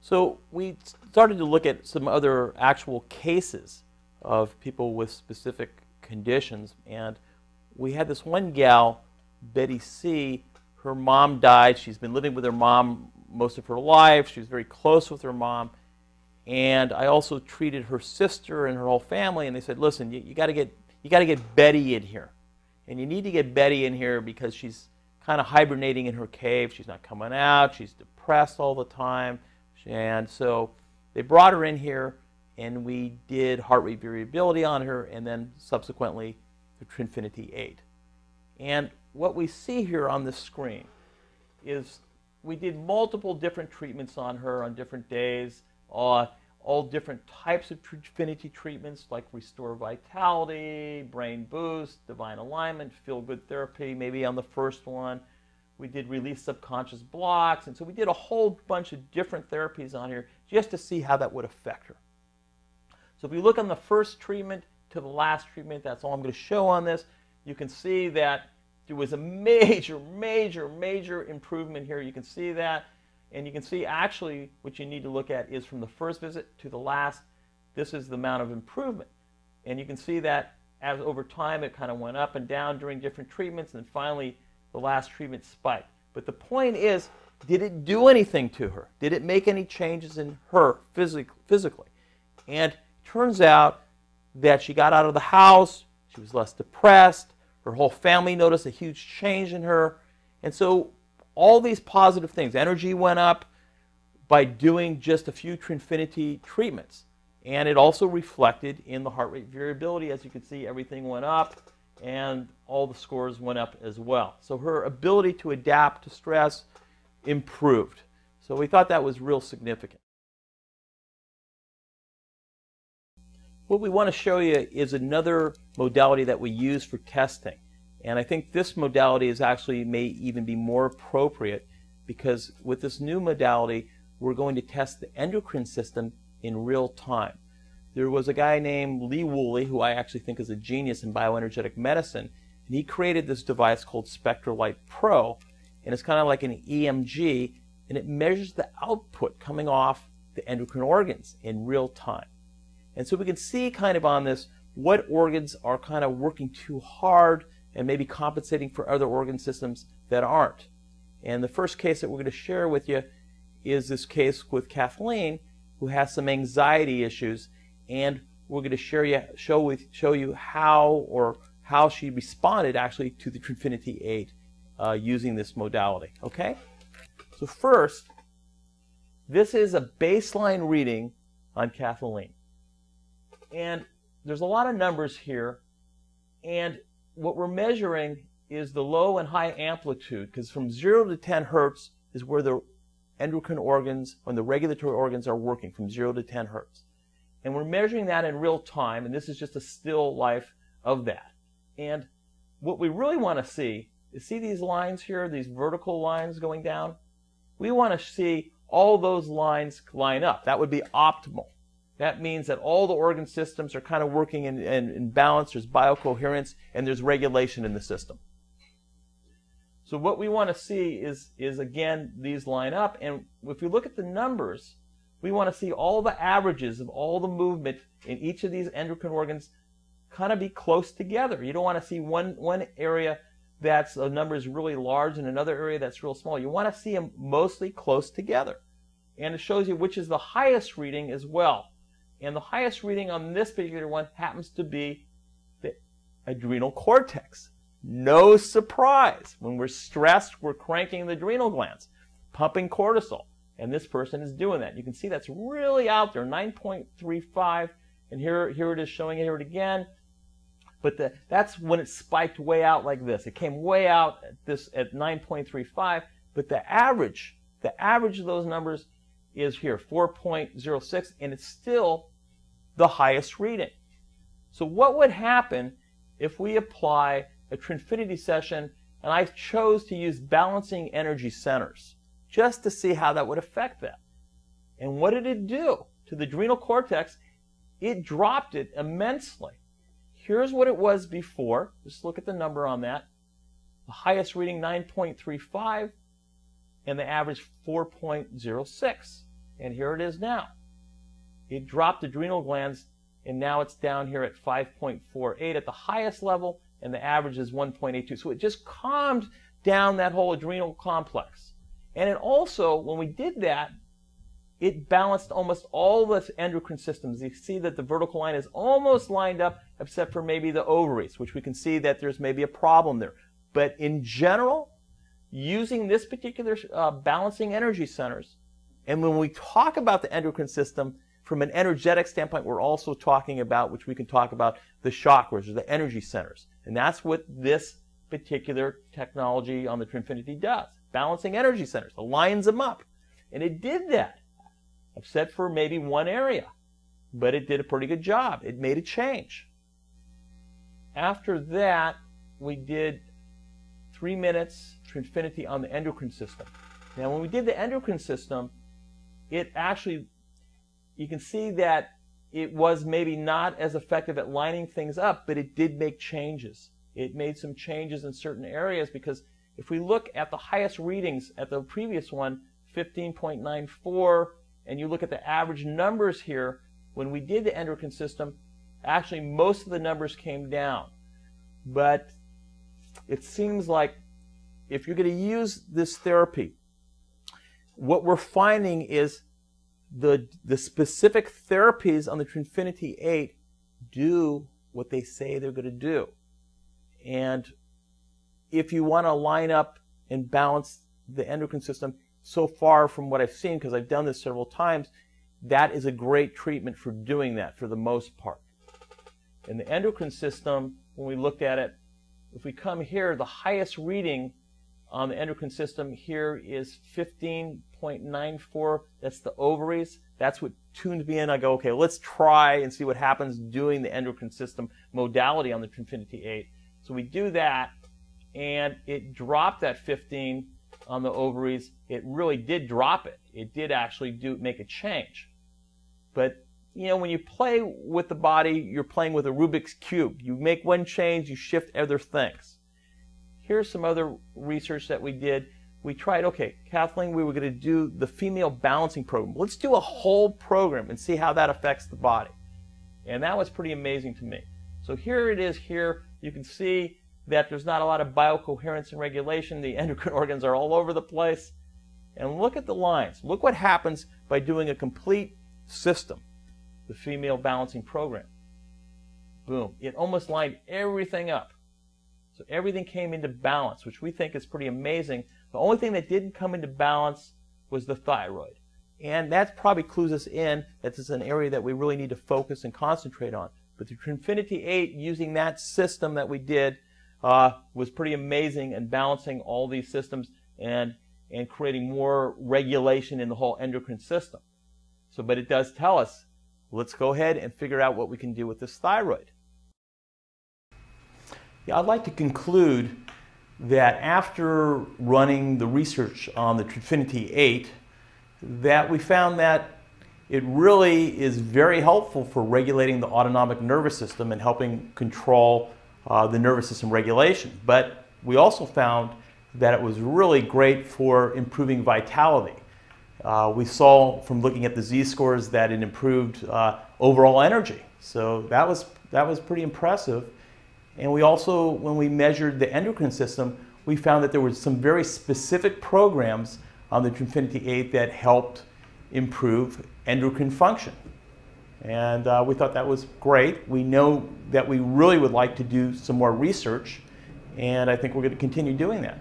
So we started to look at some other actual cases of people with specific conditions, and we had this one gal, Betty C. Her mom died. She's been living with her mom most of her life. She was very close with her mom, and I also treated her sister and her whole family. And they said, "Listen, you got to get Betty in here, and you need to get Betty in here because she's kind of hibernating in her cave. She's not coming out. She's depressed all the time." And so they brought her in here, and we did heart rate variability on her, and then subsequently the Trinfinity8. And what we see here on the screen is we did multiple different treatments on her on different days, all different types of Trinfinity treatments like Restore Vitality, Brain Boost, Divine Alignment, Feel Good Therapy, maybe on the first one. We did Release Subconscious Blocks, and so we did a whole bunch of different therapies on here just to see how that would affect her. So if we look on the first treatment to the last treatment, that's all I'm going to show on this, you can see that there was a major improvement here. You can see that, and you can see actually what you need to look at is from the first visit to the last, this is the amount of improvement. And you can see that as over time it kind of went up and down during different treatments, and then finally the last treatment spiked. But the point is, did it do anything to her? Did it make any changes in her physically? And it turns out that she got out of the house, she was less depressed, her whole family noticed a huge change in her. And so all these positive things, energy went up by doing just a few Trinfinity treatments. And it also reflected in the heart rate variability. As you can see, everything went up, and all the scores went up as well. So her ability to adapt to stress improved. So we thought that was real significant. What we want to show you is another modality that we use for testing. And I think this modality is actually may even be more appropriate, because with this new modality, we're going to test the endocrine system in real time. There was a guy named Lee Woolley, who I actually think is a genius in bioenergetic medicine, and he created this device called SpectraLight Pro, and it's kind of like an EMG, and it measures the output coming off the endocrine organs in real time. And so we can see kind of on this what organs are kind of working too hard and maybe compensating for other organ systems that aren't. And the first case that we're going to share with you is this case with Kathleen, who has some anxiety issues, and we're going to show you how she responded actually to the Trinfinity8 using this modality. Okay? So first, this is a baseline reading on Kathleen. And there's a lot of numbers here, and what we're measuring is the low and high amplitude, because from 0 to 10 hertz is where the endocrine organs and the regulatory organs are working, from 0 to 10 hertz. And we're measuring that in real time, and this is just a still life of that. And what we really want to see is, see these lines here, these vertical lines going down? We want to see all those lines line up. That would be optimal. That means that all the organ systems are kind of working in balance, there's biocoherence, and there's regulation in the system. So what we want to see is again, these line up, and if we look at the numbers, we want to see all the averages of all the movement in each of these endocrine organs kind of be close together. You don't want to see one area that's a number is really large and another area that's real small. You want to see them mostly close together. And it shows you which is the highest reading as well. And the highest reading on this particular one happens to be the adrenal cortex. No surprise. When we're stressed, we're cranking the adrenal glands, pumping cortisol. And this person is doing that. You can see that's really out there, 9.35. And here it is showing it again. But that's when it spiked way out like this. It came way out at 9.35. But the average of those numbers is here, 4.06, and it's still the highest reading. So what would happen if we apply a Trinfinity session, and I chose to use balancing energy centers, just to see how that would affect that? And what did it do to the adrenal cortex? It dropped it immensely. Here's what it was before. Just look at the number on that. The highest reading, 9.35, and the average, 4.06. and here it is now. It dropped adrenal glands, and now it's down here at 5.48 at the highest level, and the average is 1.82. So it just calmed down that whole adrenal complex. And it also, when we did that, it balanced almost all the endocrine systems. You see that the vertical line is almost lined up, except for maybe the ovaries, which we can see that there's maybe a problem there. But in general, using this particular balancing energy centers, and when we talk about the endocrine system, from an energetic standpoint, we're also talking about, which we can talk about, the chakras, or the energy centers. And that's what this particular technology on the Trinfinity does. Balancing energy centers. It lines them up. And it did that, except for maybe one area. But it did a pretty good job. It made a change. After that, we did 3 minutes Trinfinity on the endocrine system. Now, when we did the endocrine system, it actually, you can see that it was maybe not as effective at lining things up, but it did make changes. It made some changes in certain areas, because if we look at the highest readings at the previous one, 15.94, and you look at the average numbers here, when we did the endocrine system, actually most of the numbers came down. But it seems like if you're going to use this therapy, what we're finding is the specific therapies on the Trinfinity8 do what they say they're going to do. And if you want to line up and balance the endocrine system, so far from what I've seen, because I've done this several times, that is a great treatment for doing that for the most part. In the endocrine system, when we looked at it, if we come here, the highest reading on the endocrine system here is 15.94. That's the ovaries. That's what tuned me in. I go, okay, let's try and see what happens doing the endocrine system modality on the Trinfinity8. So we do that, and it dropped that 15 on the ovaries. It really did drop it. It did actually make a change. But you know, when you play with the body, you're playing with a Rubik's Cube. You make one change, you shift other things. Here's some other research that we did. We tried, okay, Kathleen, we were going to do the female balancing program. Let's do a whole program and see how that affects the body. And that was pretty amazing to me. So here it is here. You can see that there's not a lot of biocoherence and regulation. The endocrine organs are all over the place. And look at the lines. Look what happens by doing a complete system, the female balancing program. Boom. It almost lined everything up. So everything came into balance, which we think is pretty amazing. The only thing that didn't come into balance was the thyroid. And that probably clues us in that this is an area that we really need to focus and concentrate on. But the Trinfinity8, using that system that we did, was pretty amazing in balancing all these systems and creating more regulation in the whole endocrine system. So, but it does tell us, let's go ahead and figure out what we can do with this thyroid. Yeah, I'd like to conclude that after running the research on the Trinfinity8, that we found that it really is very helpful for regulating the autonomic nervous system and helping control the nervous system regulation. But we also found that it was really great for improving vitality. We saw from looking at the Z-scores that it improved overall energy. So that was pretty impressive. And we also, when we measured the endocrine system, we found that there were some very specific programs on the Trinfinity8 that helped improve endocrine function. And we thought that was great. We know that we really would like to do some more research, and I think we're going to continue doing that.